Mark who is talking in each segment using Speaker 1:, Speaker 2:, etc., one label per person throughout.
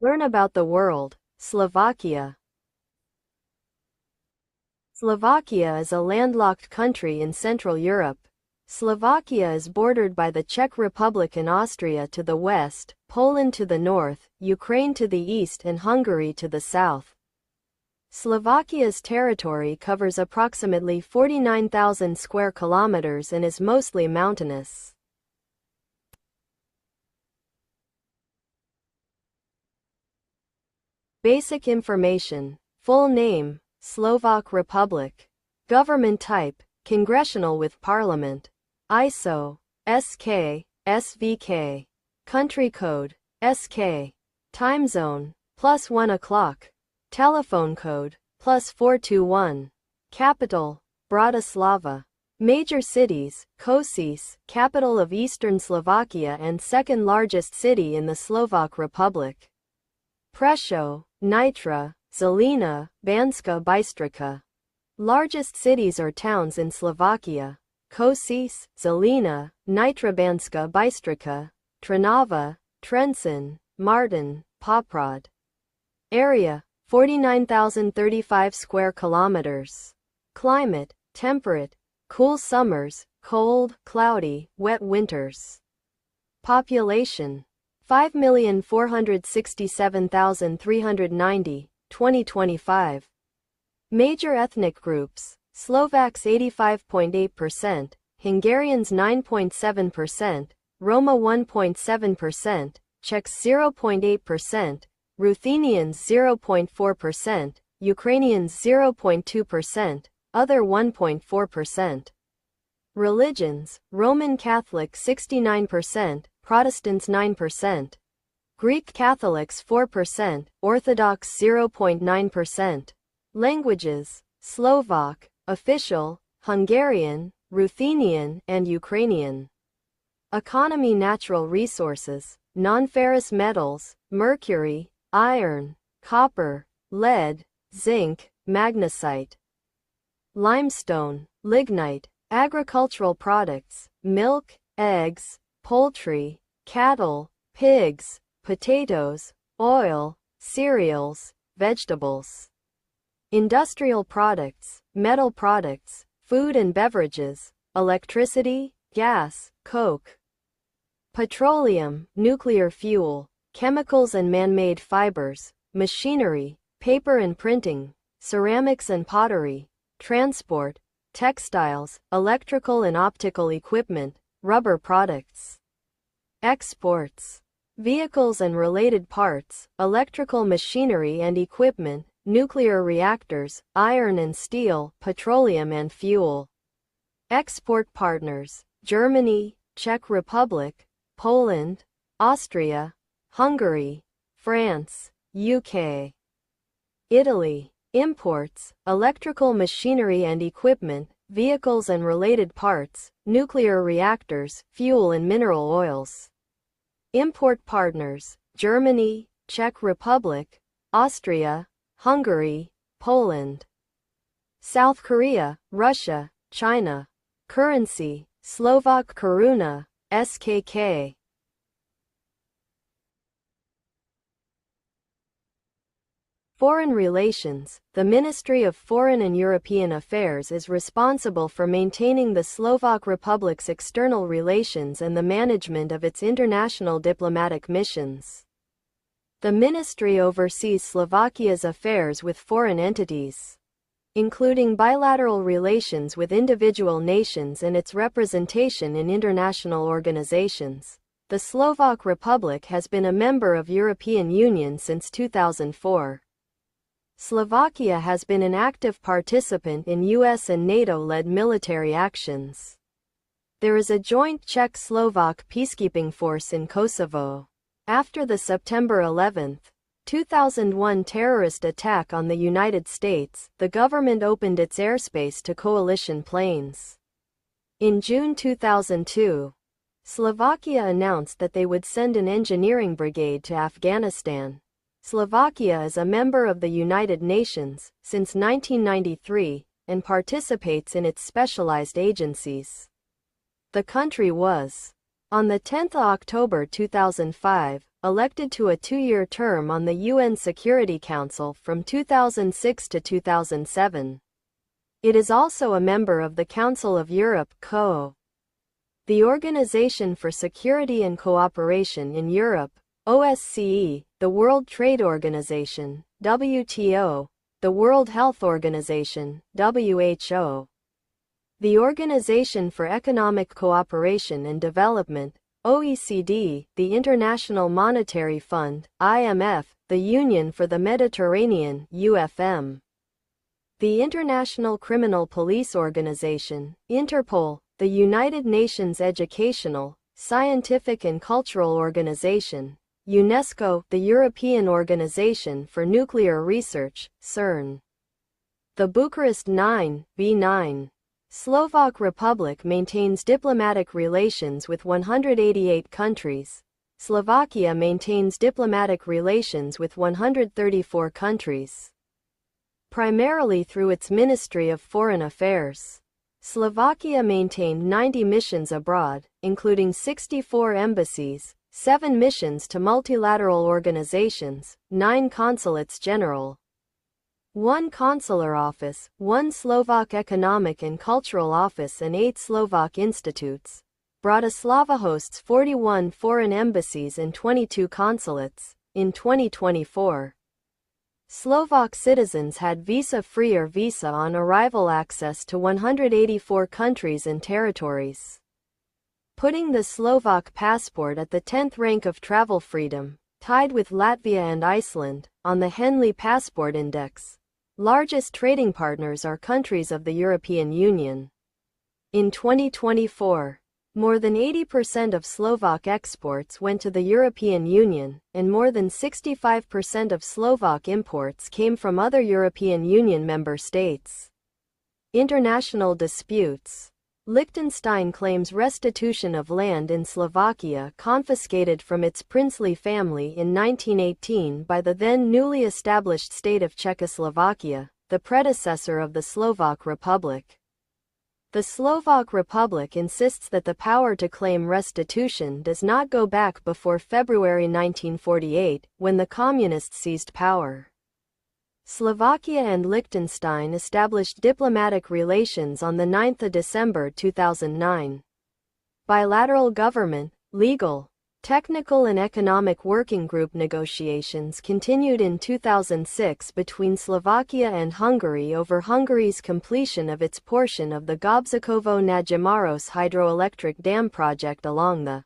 Speaker 1: Learn about the world. Slovakia. Slovakia is a landlocked country in Central Europe. Slovakia is bordered by the Czech Republic and Austria to the west, Poland to the north, Ukraine to the east and Hungary to the south. Slovakia's territory covers approximately 49,000 square kilometers and is mostly mountainous. Basic information. Full name, Slovak Republic. Government type, congressional with parliament. ISO, SK, SVK. Country code, SK. Time zone, +1 o'clock. Telephone code, +421. Capital, Bratislava. Major cities, Kosice, capital of eastern Slovakia and second largest city in the Slovak Republic. Prešov, Nitra, Žilina, Banská Bystrica. Largest cities or towns in Slovakia: Kosice, Žilina, Nitra, Banská Bystrica, Trnava, Trenčín, Martin, Poprad. Area: 49,035 square kilometers. Climate: temperate, cool summers, cold, cloudy, wet winters. Population: 5,467,390, 2025. Major ethnic groups: Slovaks 85.8%, Hungarians 9.7%, Roma 1.7%, Czechs 0.8%, Ruthenians 0.4%, Ukrainians 0.2%, other 1.4%. Religions: Roman Catholic 69%, Protestants 9%, Greek Catholics 4%, Orthodox 0.9%. Languages: Slovak, official, Hungarian, Ruthenian, and Ukrainian. Economy: natural resources, non-ferrous metals, mercury, iron, copper, lead, zinc, magnesite, limestone, lignite. Agricultural products: milk, eggs, poultry, cattle, pigs, potatoes, oil, cereals, vegetables. Industrial products: metal products, food and beverages, electricity, gas, coke. Petroleum, nuclear fuel, chemicals and man-made fibers, machinery, paper and printing, ceramics and pottery, transport, textiles, electrical and optical equipment, rubber products. Exports: vehicles and related parts, electrical machinery and equipment, nuclear reactors, iron and steel, petroleum and fuel. Export partners: Germany, Czech Republic, Poland, Austria, Hungary, France, UK. Italy. Imports: electrical machinery and equipment, vehicles and related parts, nuclear reactors, fuel and mineral oils. Import partners: Germany, Czech Republic, Austria, Hungary, Poland. South Korea, Russia, China. Currency: Slovak koruna, SKK. Foreign relations. The Ministry of Foreign and European Affairs is responsible for maintaining the Slovak Republic's external relations and the management of its international diplomatic missions. The ministry oversees Slovakia's affairs with foreign entities, including bilateral relations with individual nations and its representation in international organizations. The Slovak Republic has been a member of European Union since 2004. Slovakia has been an active participant in US and NATO-led military actions. There is a joint Czech-Slovak peacekeeping force in Kosovo. After the September 11, 2001 terrorist attack on the United States, the government opened its airspace to coalition planes. In June 2002, Slovakia announced that they would send an engineering brigade to Afghanistan. Slovakia is a member of the United Nations since 1993 and participates in its specialized agencies. The country was, on 10 October 2005, elected to a 2-year term on the UN Security Council from 2006 to 2007. It is also a member of the Council of Europe, (COO), the Organization for Security and Cooperation in Europe, OSCE, the World Trade Organization, WTO, the World Health Organization, WHO, the Organization for Economic Cooperation and Development, OECD, the International Monetary Fund, IMF, the Union for the Mediterranean, UFM, the International Criminal Police Organization, Interpol, the United Nations Educational, Scientific and Cultural Organization, UNESCO, the European Organization for Nuclear Research, CERN. The Bucharest 9, B9. Slovak Republic maintains diplomatic relations with 188 countries. Slovakia maintains diplomatic relations with 134 countries, primarily through its Ministry of Foreign Affairs. Slovakia maintained 90 missions abroad, including 64 embassies, 7 missions to multilateral organizations, 9 consulates general, 1 consular office, 1 Slovak Economic and Cultural Office and 8 Slovak institutes. Bratislava hosts 41 foreign embassies and 22 consulates. In 2024, Slovak citizens had visa-free or visa-on arrival access to 184 countries and territories, putting the Slovak passport at the 10th rank of travel freedom, tied with Latvia and Iceland, on the Henley Passport Index. Largest trading partners are countries of the European Union. In 2024, more than 80% of Slovak exports went to the European Union, and more than 65% of Slovak imports came from other European Union member states. International disputes. Liechtenstein claims restitution of land in Slovakia confiscated from its princely family in 1918 by the then newly established state of Czechoslovakia, the predecessor of the Slovak Republic. The Slovak Republic insists that the power to claim restitution does not go back before February 1948, when the Communists seized power. Slovakia and Liechtenstein established diplomatic relations on 9 December 2009. Bilateral government, legal, technical and economic working group negotiations continued in 2006 between Slovakia and Hungary over Hungary's completion of its portion of the Gobčíkovo-na hydroelectric dam project along the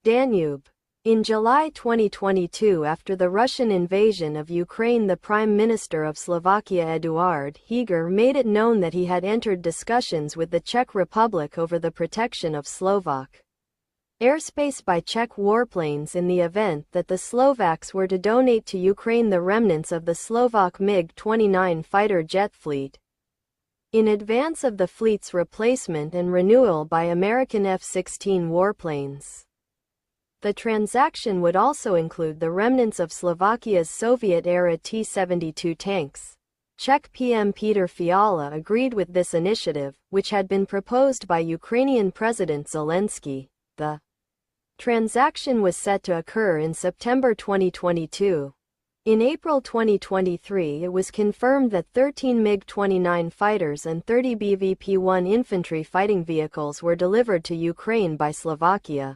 Speaker 1: Danube. In July 2022, after the Russian invasion of Ukraine, the Prime Minister of Slovakia Eduard Heger made it known that he had entered discussions with the Czech Republic over the protection of Slovak airspace by Czech warplanes in the event that the Slovaks were to donate to Ukraine the remnants of the Slovak MiG-29 fighter jet fleet, in advance of the fleet's replacement and renewal by American F-16 warplanes. The transaction would also include the remnants of Slovakia's Soviet-era T-72 tanks. Czech PM Peter Fiala agreed with this initiative, which had been proposed by Ukrainian President Zelensky. The transaction was set to occur in September 2022. In April 2023, it was confirmed that 13 MiG-29 fighters and 30 BVP-1 infantry fighting vehicles were delivered to Ukraine by Slovakia.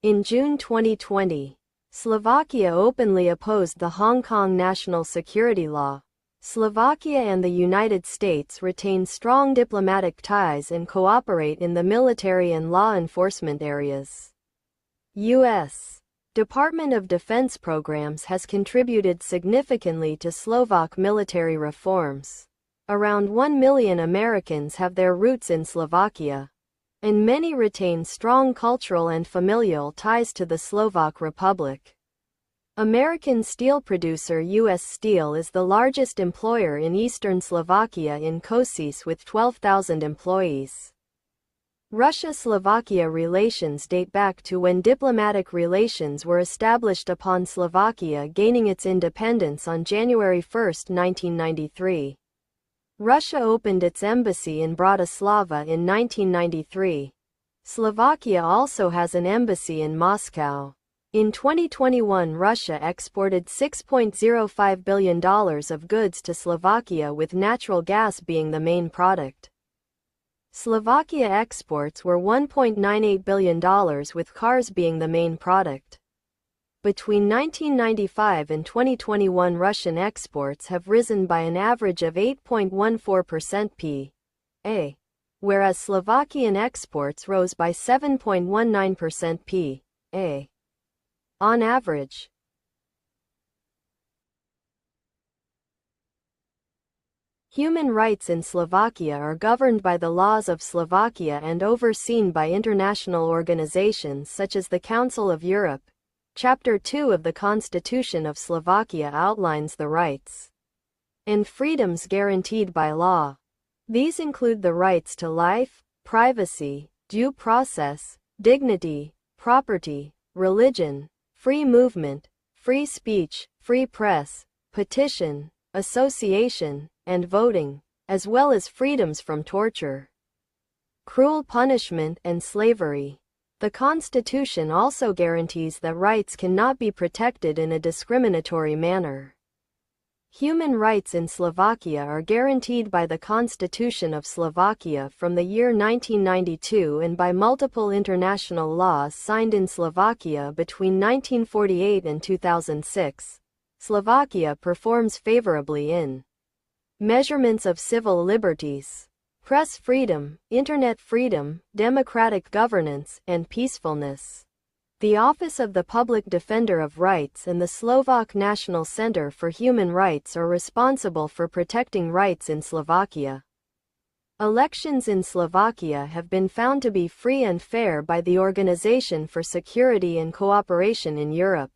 Speaker 1: In June 2020, Slovakia openly opposed the Hong Kong national security law. Slovakia and the United States retain strong diplomatic ties and cooperate in the military and law enforcement areas. U.S. Department of Defense programs has contributed significantly to Slovak military reforms. Around 1 million Americans have their roots in Slovakia, and many retain strong cultural and familial ties to the Slovak Republic. American steel producer U.S. Steel is the largest employer in eastern Slovakia in Košice with 12,000 employees. Russia-Slovakia relations date back to when diplomatic relations were established upon Slovakia gaining its independence on January 1, 1993. Russia opened its embassy in Bratislava in 1993. Slovakia also has an embassy in Moscow. In 2021, Russia exported $6.05 billion of goods to Slovakia, with natural gas being the main product. Slovakia exports were $1.98 billion, with cars being the main product. Between 1995 and 2021, Russian exports have risen by an average of 8.14% p.a., whereas Slovakian exports rose by 7.19% p.a. on average. Human rights in Slovakia are governed by the laws of Slovakia and overseen by international organizations such as the Council of Europe. Chapter 2 of the Constitution of Slovakia outlines the rights and freedoms guaranteed by law. These include the rights to life, privacy, due process, dignity, property, religion, free movement, free speech, free press, petition, association, and voting, as well as freedoms from torture, cruel punishment, and slavery. The Constitution also guarantees that rights cannot be protected in a discriminatory manner. Human rights in Slovakia are guaranteed by the Constitution of Slovakia from the year 1992 and by multiple international laws signed in Slovakia between 1948 and 2006. Slovakia performs favorably in measurements of civil liberties, press freedom, internet freedom, democratic governance, and peacefulness. The Office of the Public Defender of Rights and the Slovak National Center for Human Rights are responsible for protecting rights in Slovakia. Elections in Slovakia have been found to be free and fair by the Organization for Security and Cooperation in Europe.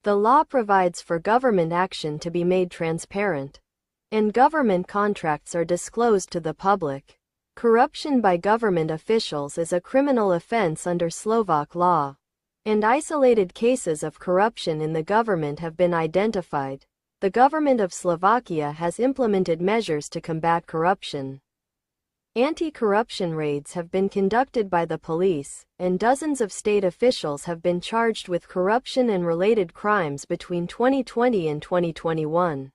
Speaker 1: The law provides for government action to be made transparent, and government contracts are disclosed to the public. Corruption by government officials is a criminal offense under Slovak law, and isolated cases of corruption in the government have been identified. The government of Slovakia has implemented measures to combat corruption. Anti-corruption raids have been conducted by the police, and dozens of state officials have been charged with corruption and related crimes between 2020 and 2021.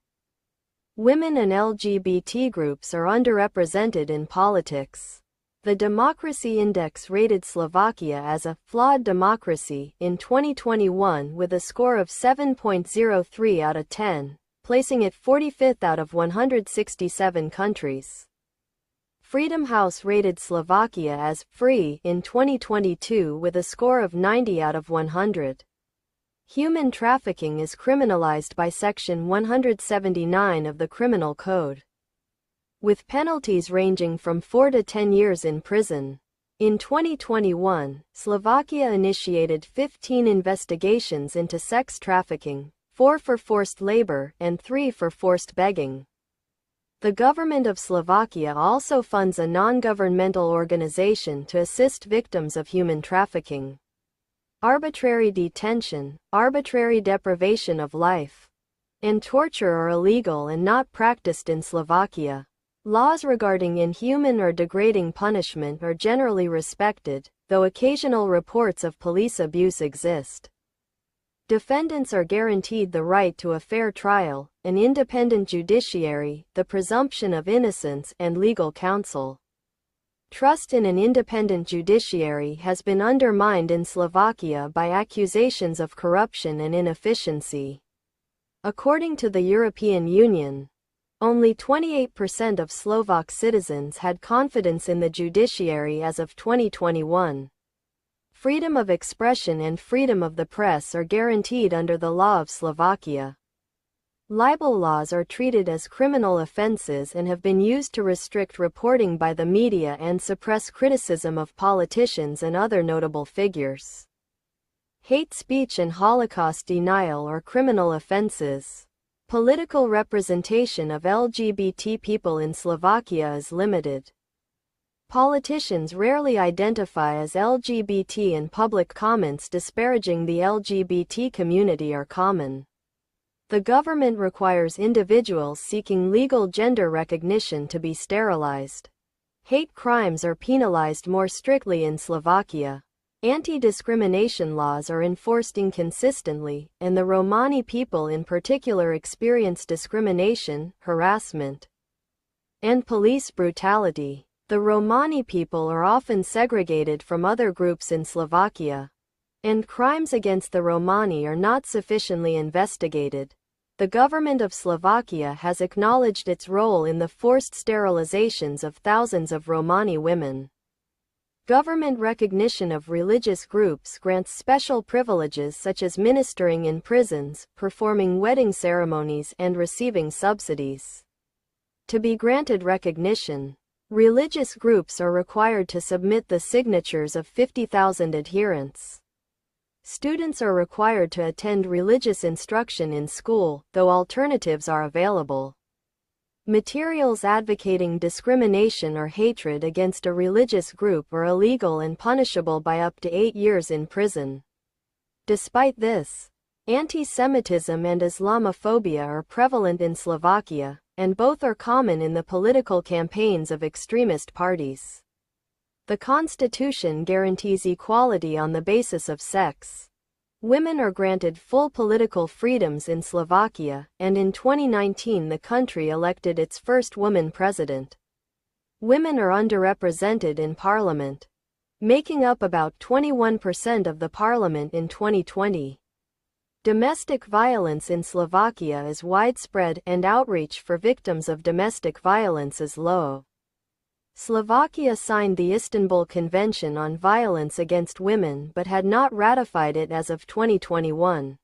Speaker 1: Women and LGBT groups are underrepresented in politics. The Democracy Index rated Slovakia as a flawed democracy in 2021 with a score of 7.03 out of 10, placing it 45th out of 167 countries. Freedom House rated Slovakia as free in 2022 with a score of 90 out of 100. Human trafficking is criminalized by Section 179 of the Criminal Code, with penalties ranging from 4 to 10 years in prison. In 2021, Slovakia initiated 15 investigations into sex trafficking, 4 for forced labor, and 3 for forced begging. The government of Slovakia also funds a non-governmental organization to assist victims of human trafficking. Arbitrary detention, arbitrary deprivation of life, and torture are illegal and not practiced in Slovakia. Laws regarding inhuman or degrading punishment are generally respected, though occasional reports of police abuse exist. Defendants are guaranteed the right to a fair trial, an independent judiciary, the presumption of innocence, and legal counsel. Trust in an independent judiciary has been undermined in Slovakia by accusations of corruption and inefficiency. According to the European Union, only 28% of Slovak citizens had confidence in the judiciary as of 2021. Freedom of expression and freedom of the press are guaranteed under the law of Slovakia. Libel laws are treated as criminal offenses and have been used to restrict reporting by the media and suppress criticism of politicians and other notable figures. Hate speech and Holocaust denial are criminal offenses. Political representation of LGBT people in Slovakia is limited. Politicians rarely identify as LGBT and public comments disparaging the LGBT community are common. The government requires individuals seeking legal gender recognition to be sterilized. Hate crimes are penalized more strictly in Slovakia. Anti-discrimination laws are enforced inconsistently, and the Romani people in particular experience discrimination, harassment, and police brutality. The Romani people are often segregated from other groups in Slovakia, and crimes against the Romani are not sufficiently investigated. The government of Slovakia has acknowledged its role in the forced sterilizations of thousands of Romani women. Government recognition of religious groups grants special privileges such as ministering in prisons, performing wedding ceremonies, and receiving subsidies. To be granted recognition, religious groups are required to submit the signatures of 50,000 adherents. Students are required to attend religious instruction in school, though alternatives are available. Materials advocating discrimination or hatred against a religious group are illegal and punishable by up to 8 years in prison. Despite this, anti-Semitism and Islamophobia are prevalent in Slovakia, and both are common in the political campaigns of extremist parties. The Constitution guarantees equality on the basis of sex. Women are granted full political freedoms in Slovakia, and in 2019 the country elected its first woman president. Women are underrepresented in parliament, making up about 21% of the parliament in 2020. Domestic violence in Slovakia is widespread, and outreach for victims of domestic violence is low. Slovakia signed the Istanbul Convention on Violence Against Women but had not ratified it as of 2021.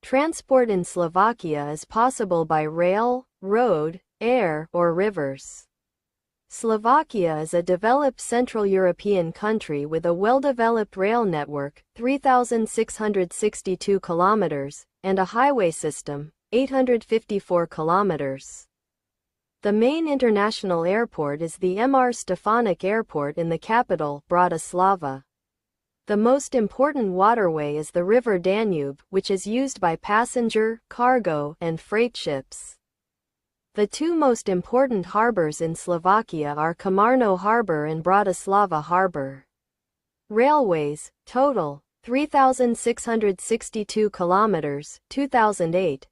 Speaker 1: Transport in Slovakia is possible by rail, road, air, or rivers. Slovakia is a developed Central European country with a well-developed rail network, 3,662 kilometers, and a highway system, 854 kilometers. The main international airport is the Mr. Stefanik Airport in the capital, Bratislava. The most important waterway is the river Danube, which is used by passenger, cargo, and freight ships. The two most important harbors in Slovakia are Komárno Harbor and Bratislava Harbor. Railways, total, 3,662 kilometers, 2008.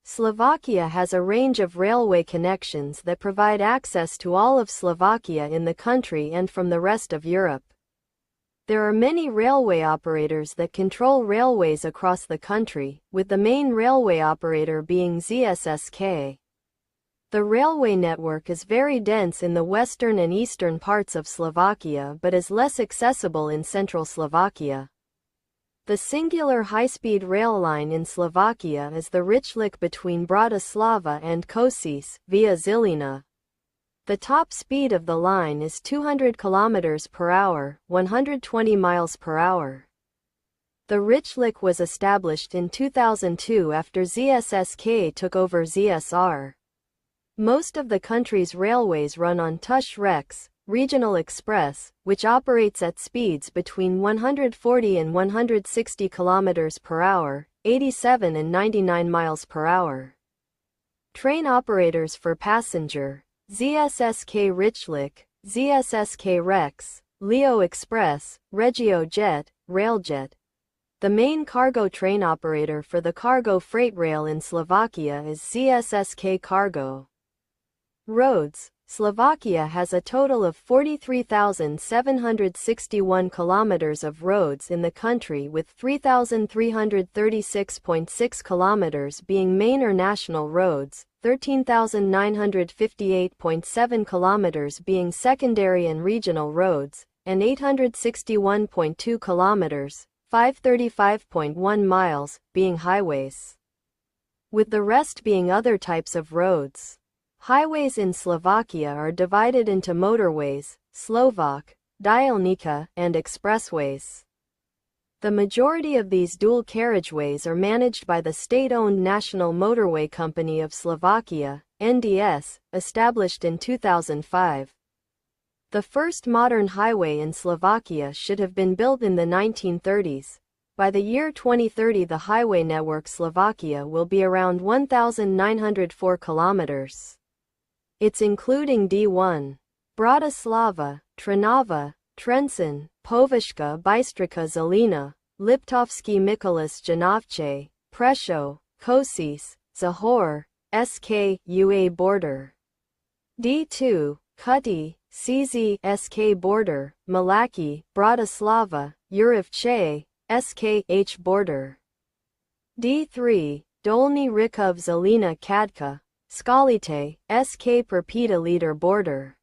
Speaker 1: Slovakia has a range of railway connections that provide access to all of Slovakia in the country and from the rest of Europe. There are many railway operators that control railways across the country, with the main railway operator being ZSSK. The railway network is very dense in the western and eastern parts of Slovakia but is less accessible in central Slovakia. The singular high-speed rail line in Slovakia is the Rychlik between Bratislava and Košice, via Žilina. The top speed of the line is 200 km per hour, 120 miles per hour. The Rychlik was established in 2002 after ZSSK took over ZSR. Most of the country's railways run on Tush Rex, Regional Express, which operates at speeds between 140 and 160 km per hour, 87 and 99 miles per hour. Train operators for passenger, ZSSK Rychlik, ZSSK Rex, Leo Express, Regio Jet, Railjet. The main cargo train operator for the cargo freight rail in Slovakia is ZSSK Cargo. Roads. Slovakia has a total of 43,761 kilometers of roads in the country, with 3,336.6 kilometers being main or national roads, 13,958.7 kilometers being secondary and regional roads, and 861.2 kilometers, 535.1 miles, being highways, with the rest being other types of roads. Highways in Slovakia are divided into motorways, Slovak, diálnica, and expressways. The majority of these dual carriageways are managed by the state-owned National Motorway Company of Slovakia, NDS, established in 2005. The first modern highway in Slovakia should have been built in the 1930s. By the year 2030, the highway network Slovakia will be around 1,904 kilometers. It's including D1. Bratislava, Trnava, Trenčín, Považská Bystrica Zelená, Liptovský Mikuláš Janovce, Prešov, Košice, Zahor, SK, border. D2, Kuti, CZ, SK border, Malacky, Bratislava, Jurivce, SK, border. D3, Dolní Rikov Zelená Kadka, Skalite, SK Perpeta Liter border.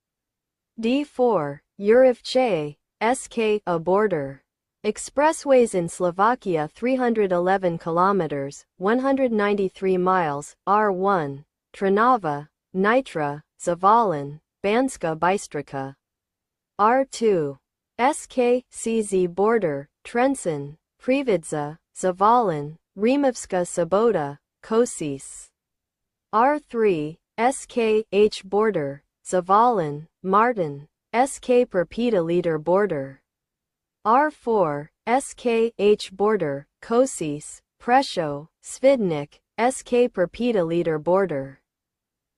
Speaker 1: D4, Jurivce, SK, border. Expressways in Slovakia 311 kilometers, 193 miles, R1, Trnava, Nitra, Zvolen, Banská Bystrica. R2, SK, CZ border, Trenčín, Prievidza, Zvolen, Rímavská Sobota, Košice. R3, SK, border, Zvolen, Martin, SK Perpeta Liter border. R4, SK, border, Košice, Prešov, Svidnik, SK Perpeta Liter border.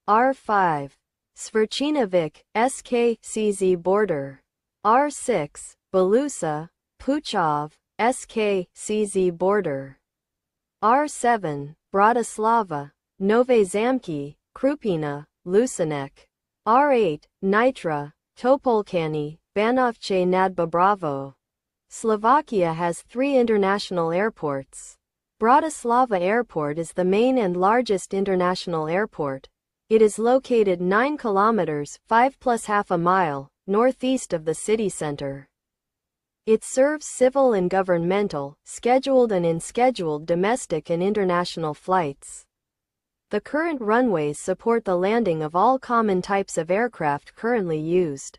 Speaker 1: R5, Svrčinovic, SK, CZ border. R6, Belusa, Puchov, SK, CZ border. R7, Bratislava, Nové Zámky, Krupina, Lučenec. R8, Nitra, Topolčany, Banovce nad Bebravou. Slovakia has 3 international airports. Bratislava Airport is the main and largest international airport. It is located 9 kilometers (5 plus half a mile) northeast of the city center. It serves civil and governmental, scheduled and unscheduled domestic and international flights. The current runways support the landing of all common types of aircraft currently used.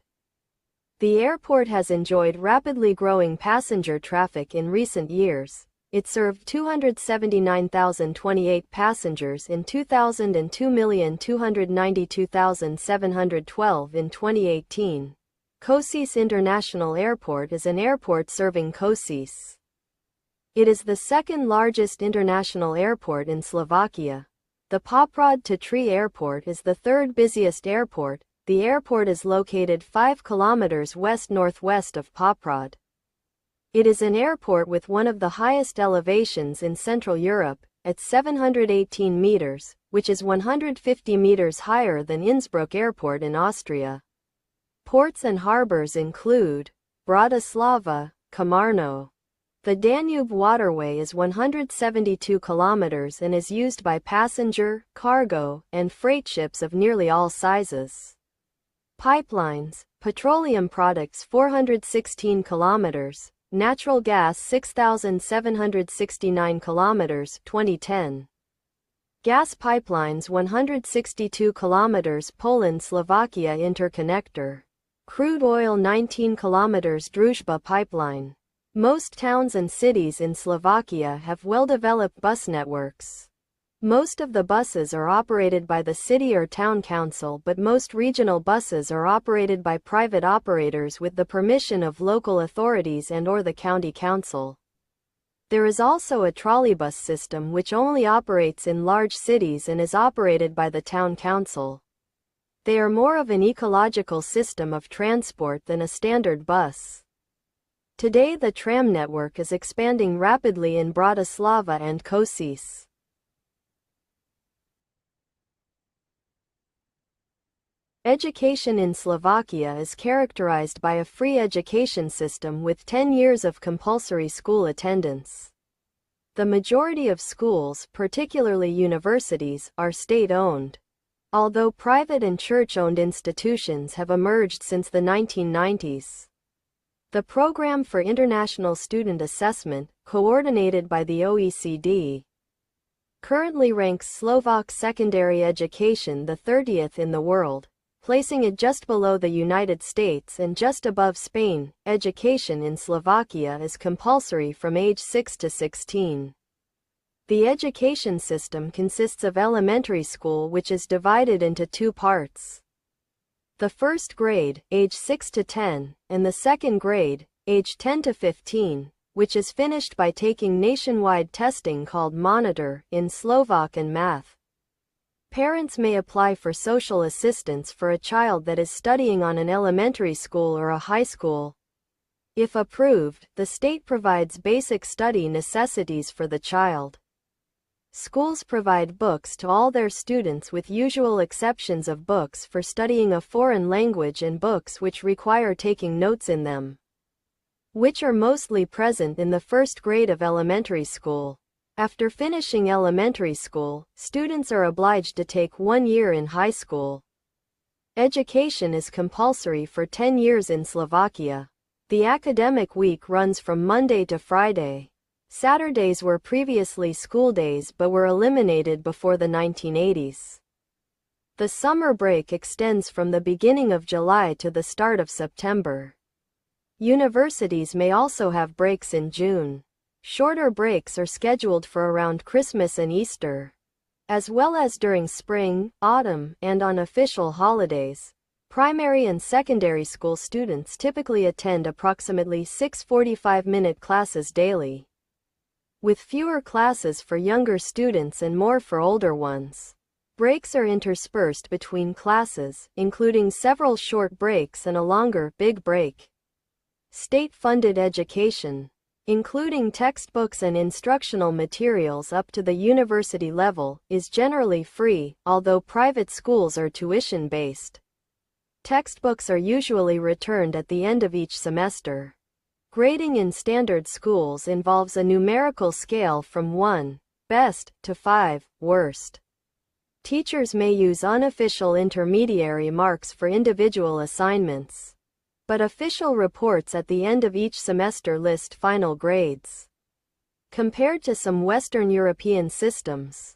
Speaker 1: The airport has enjoyed rapidly growing passenger traffic in recent years. It served 279,028 passengers in 2000 and 2,292,712 in 2018. Košice International Airport is an airport serving Košice. It is the second largest international airport in Slovakia. The Poprad-Tatry Airport is the third busiest airport. The airport is located 5 kilometers west-northwest of Poprad. It is an airport with one of the highest elevations in Central Europe, at 718 meters, which is 150 meters higher than Innsbruck Airport in Austria. Ports and harbors include Bratislava, Komárno. The Danube waterway is 172 kilometers and is used by passenger, cargo, and freight ships of nearly all sizes. Pipelines, petroleum products 416 kilometers, natural gas 6,769 kilometers 2010. Gas pipelines 162 kilometers Poland-Slovakia interconnector. Crude oil 19 kilometers Druzhba pipeline. Most towns and cities in Slovakia have well-developed bus networks. Most of the buses are operated by the city or town council, but most regional buses are operated by private operators with the permission of local authorities and/or the county council. There is also a trolleybus system which only operates in large cities and is operated by the town council. They are more of an ecological system of transport than a standard bus. Today the tram network is expanding rapidly in Bratislava and Košice. Education in Slovakia is characterized by a free education system with 10 years of compulsory school attendance. The majority of schools, particularly universities, are state-owned. Although private and church-owned institutions have emerged since the 1990s. The Program for International Student Assessment, coordinated by the OECD, currently ranks Slovak secondary education the 30th in the world, placing it just below the United States and just above Spain. Education in Slovakia is compulsory from age 6 to 16. The education system consists of elementary school, which is divided into 2 parts. The first grade, age 6 to 10, and the second grade, age 10 to 15, which is finished by taking nationwide testing called Monitor in Slovak and math. Parents may apply for social assistance for a child that is studying on an elementary school or a high school. If approved, the state provides basic study necessities for the child. Schools provide books to all their students with usual exceptions of books for studying a foreign language and books which require taking notes in them, which are mostly present in the first grade of elementary school. After finishing elementary school, students are obliged to take 1 year in high school. Education is compulsory for 10 years in Slovakia. The academic week runs from Monday to Friday. Saturdays were previously school days but were eliminated before the 1980s. The summer break extends from the beginning of July to the start of September. Universities may also have breaks in June. Shorter breaks are scheduled for around Christmas and Easter, as well as during spring, autumn, and on official holidays. Primary and secondary school students typically attend approximately 6 45-minute classes daily, with fewer classes for younger students and more for older ones. Breaks are interspersed between classes, including several short breaks and a longer, big break. State-funded education, including textbooks and instructional materials up to the university level, is generally free, although private schools are tuition-based. Textbooks are usually returned at the end of each semester. Grading in standard schools involves a numerical scale from 1, best, to 5, worst. Teachers may use unofficial intermediary marks for individual assignments, but official reports at the end of each semester list final grades. Compared to some Western European systems,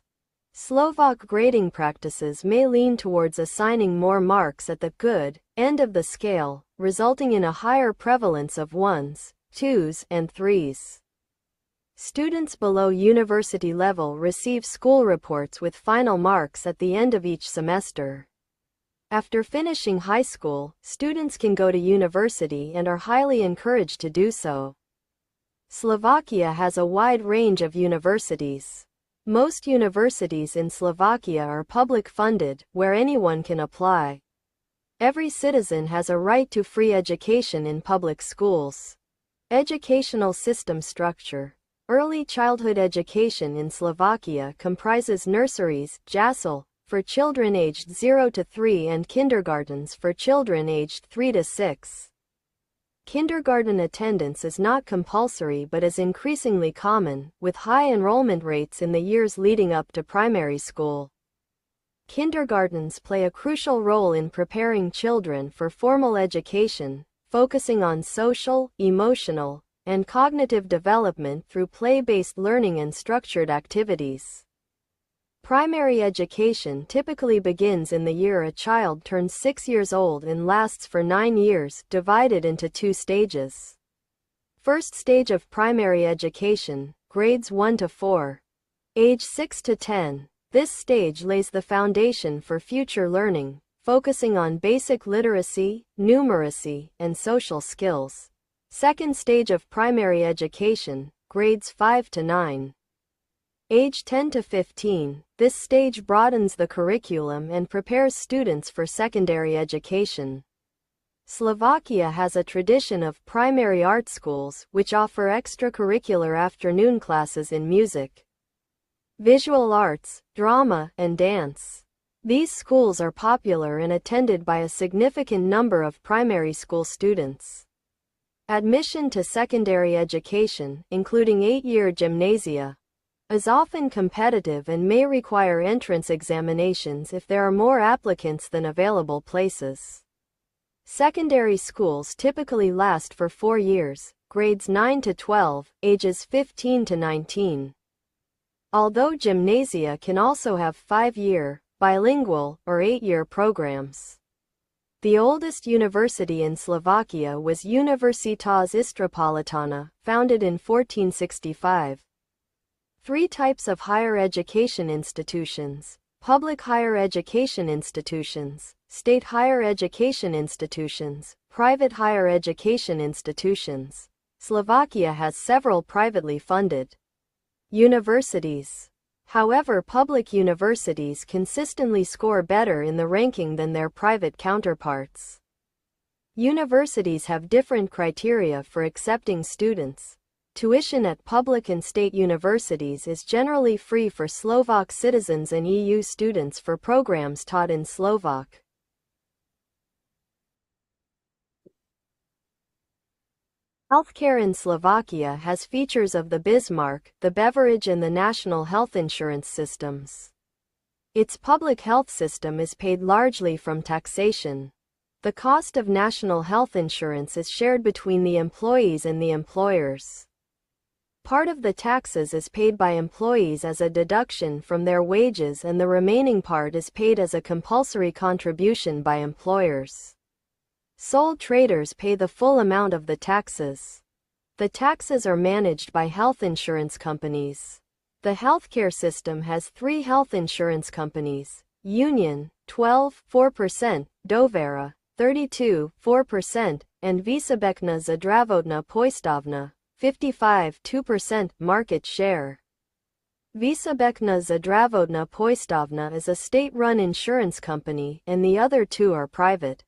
Speaker 1: Slovak grading practices may lean towards assigning more marks at the good end of the scale, resulting in a higher prevalence of 1s, 2s, and 3s. Students below university level receive school reports with final marks at the end of each semester. After finishing high school, students can go to university and are highly encouraged to do so. Slovakia has a wide range of universities. Most universities in Slovakia are public funded, where anyone can apply. Every citizen has a right to free education in public schools. Educational system structure. Early childhood education in Slovakia comprises nurseries, jasel, for children aged 0 to 3 and kindergartens for children aged 3 to 6. Kindergarten attendance is not compulsory but is increasingly common, with high enrollment rates in the years leading up to primary school. Kindergartens play a crucial role in preparing children for formal education, focusing on social, emotional, and cognitive development through play-based learning and structured activities. Primary education typically begins in the year a child turns 6 years old and lasts for 9 years, divided into 2 stages. First stage of primary education, grades 1 to 4. Age 6 to 10. This stage lays the foundation for future learning, focusing on basic literacy, numeracy, and social skills. Second stage of primary education, grades 5 to 9. Age 10 to 15, this stage broadens the curriculum and prepares students for secondary education. Slovakia has a tradition of primary art schools, which offer extracurricular afternoon classes in music, visual arts, drama, and dance. These schools are popular and attended by a significant number of primary school students. Admission to secondary education, including 8-year gymnasia, is often competitive and may require entrance examinations if there are more applicants than available places. Secondary schools typically last for 4 years, grades 9 to 12, ages 15 to 19. Although gymnasia can also have 5-year, bilingual, or 8-year programs. The oldest university in Slovakia was Universitas Istropolitana, founded in 1465. 3 types of higher education institutions: public higher education institutions, state higher education institutions, private higher education institutions. Slovakia has several privately funded universities. However, public universities consistently score better in the ranking than their private counterparts. Universities have different criteria for accepting students. Tuition at public and state universities is generally free for Slovak citizens and EU students for programs taught in Slovak. Healthcare in Slovakia has features of the Bismarck, the beverage and the national health insurance systems. Its public health system is paid largely from taxation. The cost of national health insurance is shared between the employees and the employers. Part of the taxes is paid by employees as a deduction from their wages and the remaining part is paid as a compulsory contribution by employers. Sole traders pay the full amount of the taxes. The taxes are managed by health insurance companies. The healthcare system has 3 health insurance companies: Union, 12.4%, Dovera, 32.4%, and Výsebečná zdravotná poisťovňa, 55.2% market share. Výsebečná zdravotná poisťovňa is a state-run insurance company and the other 2 are private.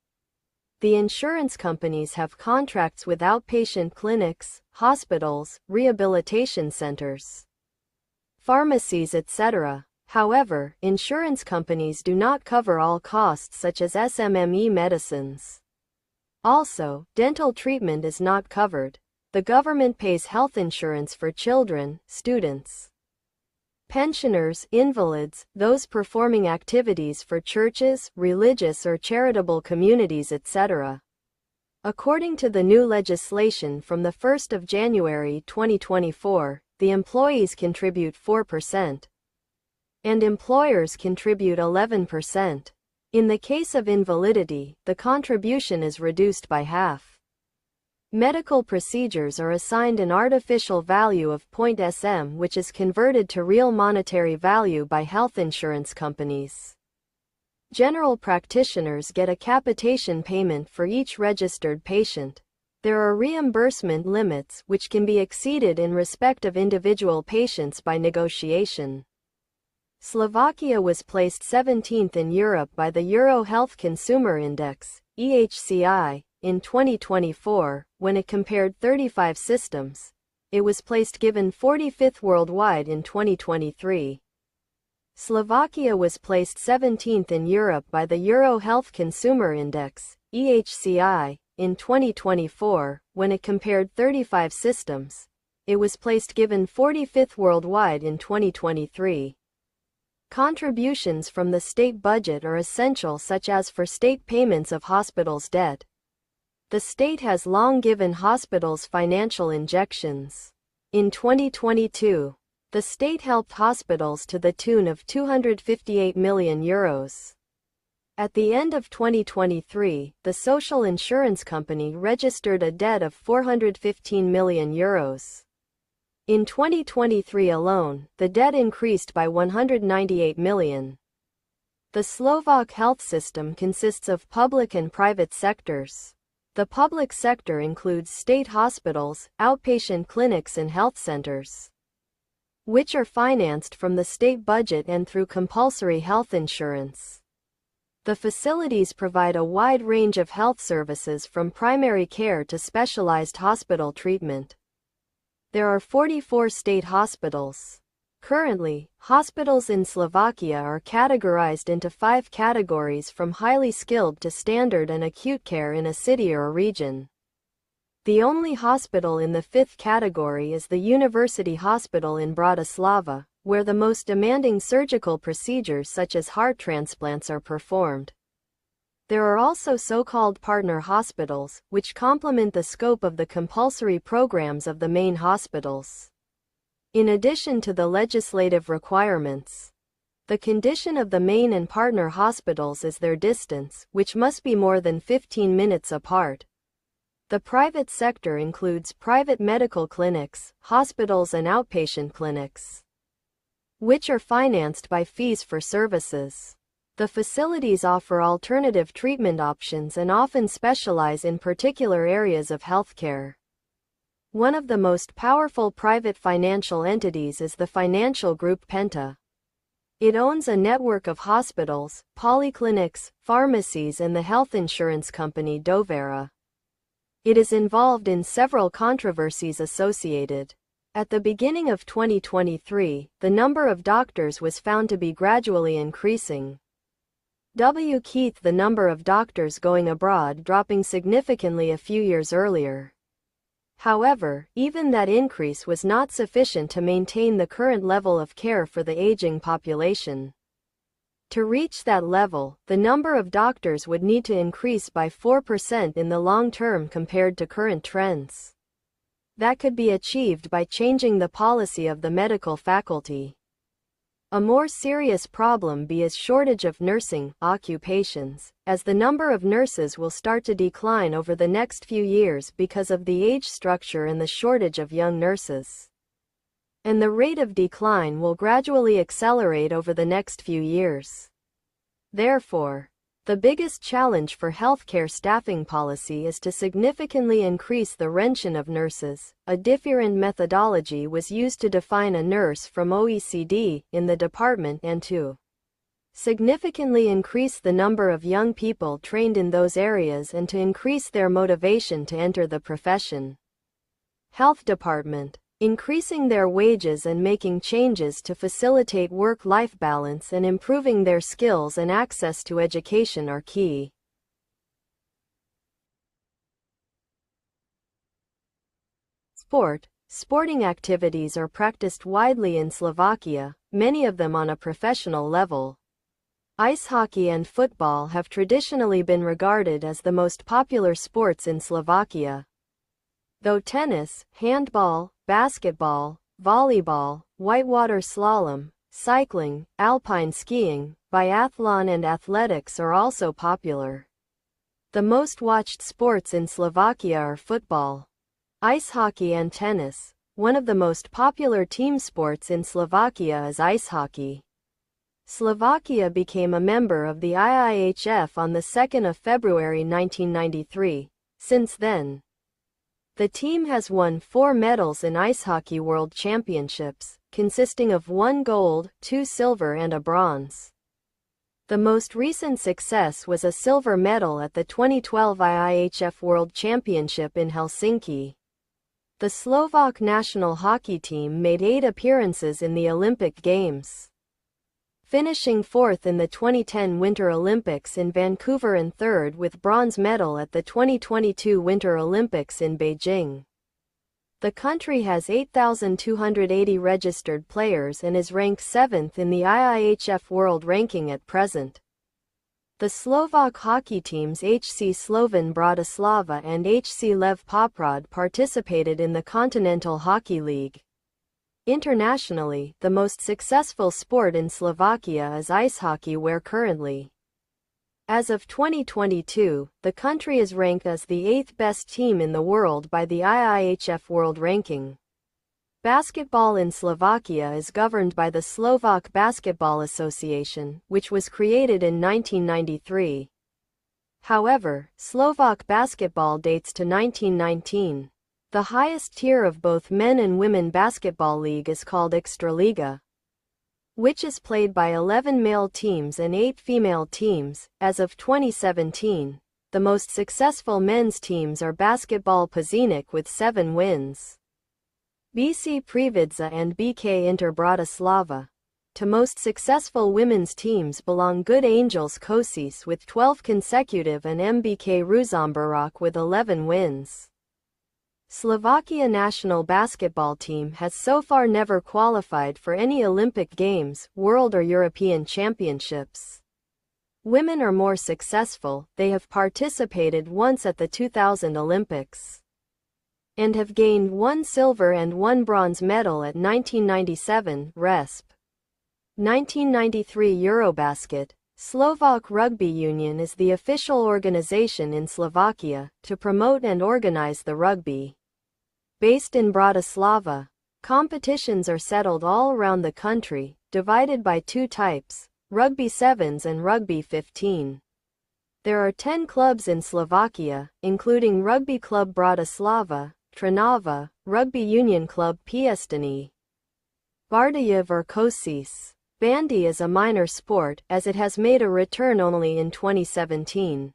Speaker 1: The insurance companies have contracts with outpatient clinics, hospitals, rehabilitation centers, pharmacies, etc. However, insurance companies do not cover all costs such as SMME medicines. Also, dental treatment is not covered. The government pays health insurance for children, students, pensioners, invalids, those performing activities for churches, religious or charitable communities, etc. According to the new legislation from the 1st of January 2024, the employees contribute 4%, and employers contribute 11%. In the case of invalidity, the contribution is reduced by half. Medical procedures are assigned an artificial value of .sm which is converted to real monetary value by health insurance companies. General practitioners get a capitation payment for each registered patient. There are reimbursement limits which can be exceeded in respect of individual patients by negotiation. Slovakia was placed 17th in Europe by the Euro Health Consumer Index, EHCI, in 2024, when it compared 35 systems. It was placed given 45th worldwide in 2023. Slovakia was placed 17th in Europe by the Euro Health Consumer Index, EHCI, in 2024, when it compared 35 systems. It was placed given 45th worldwide in 2023. Contributions from the state budget are essential, such as for state payments of hospitals' debt. The state has long given hospitals financial injections. In 2022, the state helped hospitals to the tune of €258 million. At the end of 2023, the social insurance company registered a debt of €415 million. In 2023 alone, the debt increased by €198 million. The Slovak health system consists of public and private sectors. The public sector includes state hospitals, outpatient clinics and health centers, which are financed from the state budget and through compulsory health insurance. The facilities provide a wide range of health services from primary care to specialized hospital treatment. There are 44 state hospitals. Currently, hospitals in Slovakia are categorized into 5 categories from highly skilled to standard and acute care in a city or a region. The only hospital in the 5th category is the University Hospital in Bratislava, where the most demanding surgical procedures such as heart transplants are performed. There are also so-called partner hospitals, which complement the scope of the compulsory programs of the main hospitals. In addition to the legislative requirements, the condition of the main and partner hospitals is their distance, which must be more than 15 minutes apart. The private sector includes private medical clinics, hospitals and outpatient clinics, which are financed by fees for services. The facilities offer alternative treatment options and often specialize in particular areas of healthcare. One of the most powerful private financial entities is the financial group Penta. It owns a network of hospitals, polyclinics, pharmacies and the health insurance company Dovera. It is involved in several controversies associated. At the beginning of 2023, the number of doctors was found to be gradually increasing. Keith, the number of doctors going abroad dropping significantly a few years earlier. However, even that increase was not sufficient to maintain the current level of care for the aging population. To reach that level, the number of doctors would need to increase by 4% in the long term compared to current trends. That could be achieved by changing the policy of the medical faculty. A more serious problem is shortage of nursing occupations, as the number of nurses will start to decline over the next few years because of the age structure and the shortage of young nurses. And the rate of decline will gradually accelerate over the next few years. Therefore, the biggest challenge for healthcare staffing policy is to significantly increase the retention of nurses. A different methodology was used to define a nurse from OECD in the department and to significantly increase the number of young people trained in those areas and to increase their motivation to enter the profession. Health Department. Increasing their wages and making changes to facilitate work-life balance and improving their skills and access to education are key. Sporting activities are practiced widely in Slovakia, many of them on a professional level. Ice hockey and football have traditionally been regarded as the most popular sports in Slovakia. Though tennis, handball, basketball, volleyball, whitewater slalom, cycling, alpine skiing, biathlon and athletics are also popular. The most watched sports in Slovakia are football, ice hockey and tennis. One of the most popular team sports in Slovakia is ice hockey. Slovakia became a member of the IIHF on the 2nd of February 1993. Since then, the team has won 4 medals in Ice Hockey World Championships, consisting of 1 gold, 2 silver and a bronze. The most recent success was a silver medal at the 2012 IIHF World Championship in Helsinki. The Slovak national hockey team made 8 appearances in the Olympic Games, finishing 4th in the 2010 Winter Olympics in Vancouver and 3rd with bronze medal at the 2022 Winter Olympics in Beijing. The country has 8,280 registered players and is ranked 7th in the IIHF World Ranking at present. The Slovak hockey teams HC Slovan Bratislava and HC Lev Poprad participated in the Continental Hockey League. Internationally, the most successful sport in Slovakia is ice hockey, where currently, as of 2022, the country is ranked as the 8th best team in the world by the IIHF World Ranking. Basketball in Slovakia is governed by the Slovak Basketball Association, which was created in 1993. However, Slovak basketball dates to 1919. The highest tier of both men and women basketball league is called Extraliga, which is played by 11 male teams and 8 female teams. As of 2017, the most successful men's teams are Basketball Pazinik with 7 wins, BC Prievidza and BK Inter Bratislava. To most successful women's teams belong Good Angels Košice with 12 consecutive and MBK Ružomberok with 11 wins. Slovakia national basketball team has so far never qualified for any Olympic Games, World or European Championships. Women are more successful. They have participated once at the 2000 Olympics and have gained 1 silver and 1 bronze medal at 1997 RESP. 1993 Eurobasket. Slovak Rugby Union is the official organization in Slovakia to promote and organize the rugby. Based in Bratislava, competitions are settled all around the country, divided by 2 types, Rugby Sevens and Rugby 15. There are 10 clubs in Slovakia, including Rugby Club Bratislava, Trnava, Rugby Union Club Piestany, Bardejov or Košice. Bandy is a minor sport, as it has made a return only in 2017.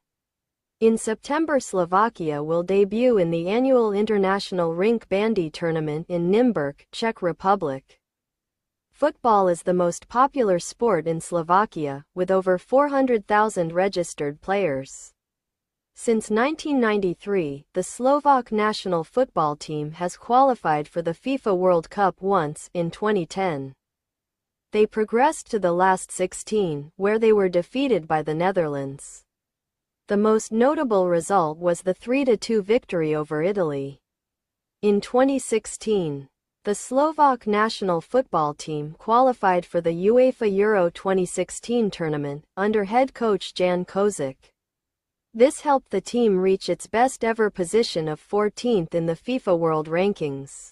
Speaker 1: In September, Slovakia will debut in the annual International Rink Bandy Tournament in Nymburk, Czech Republic. Football is the most popular sport in Slovakia, with over 400,000 registered players. Since 1993, the Slovak national football team has qualified for the FIFA World Cup once, in 2010. They progressed to the last 16, where they were defeated by the Netherlands. The most notable result was the 3-2 victory over Italy. In 2016, the Slovak national football team qualified for the UEFA Euro 2016 tournament, under head coach Jan Kozik. This helped the team reach its best-ever position of 14th in the FIFA World Rankings.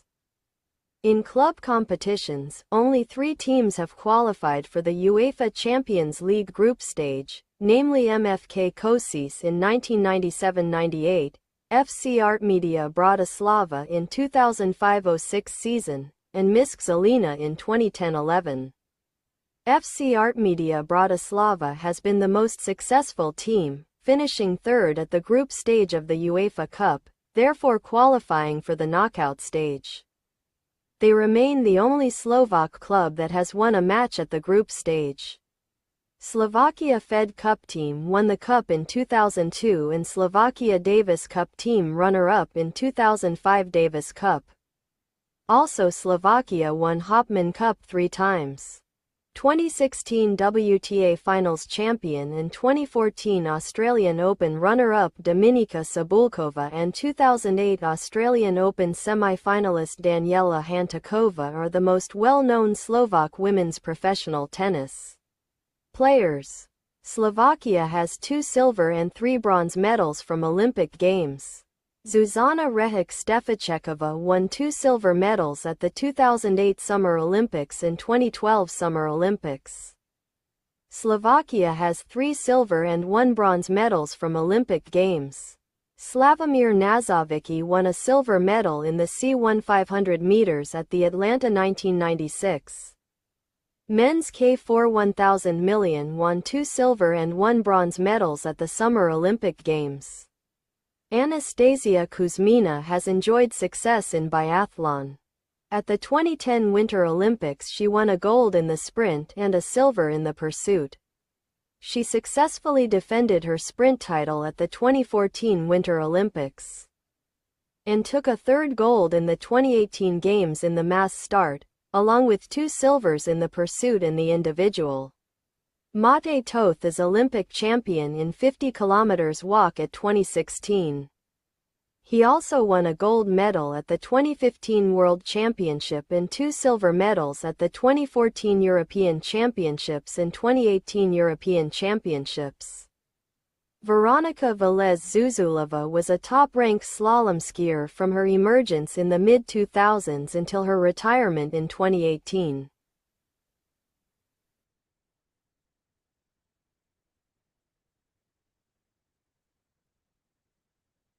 Speaker 1: In club competitions, only 3 teams have qualified for the UEFA Champions League group stage, namely MFK Košice in 1997-98, FC Artmedia Bratislava in 2005-06 season, and MISK Zilina in 2010-11. FC Artmedia Bratislava has been the most successful team, finishing third at the group stage of the UEFA Cup, therefore qualifying for the knockout stage. They remain the only Slovak club that has won a match at the group stage. Slovakia Fed Cup team won the cup in 2002 and Slovakia Davis Cup team runner-up in 2005 Davis Cup. Also, Slovakia won Hopman Cup 3 times. 2016 WTA Finals champion and 2014 Australian Open runner-up Dominika Sabulkova and 2008 Australian Open semi-finalist Daniela Hantuchová are the most well-known Slovak women's professional tennis players. Slovakia has 2 silver and 3 bronze medals from Olympic Games. Zuzana Rehic-Stefacekova won 2 silver medals at the 2008 Summer Olympics and 2012 Summer Olympics. Slovakia has 3 silver and 1 bronze medals from Olympic Games. Slavomir Nazovicki won a silver medal in the C1 500 meters at the Atlanta 1996. Men's K4 1000 million won 2 silver and 1 bronze medals at the Summer Olympic Games. Anastasia Kuzmina has enjoyed success in biathlon. At the 2010 Winter Olympics she won a gold in the sprint and a silver in the pursuit. She successfully defended her sprint title at the 2014 Winter Olympics and took a 3rd gold in the 2018 Games in the mass start, along with 2 silvers in the pursuit and the individual. Mate Toth is Olympic champion in 50 km walk at 2016. He also won a gold medal at the 2015 World Championship and 2 silver medals at the 2014 European Championships and 2018 European Championships. Veronika Velez Zuzulova was a top-ranked slalom skier from her emergence in the mid-2000s until her retirement in 2018.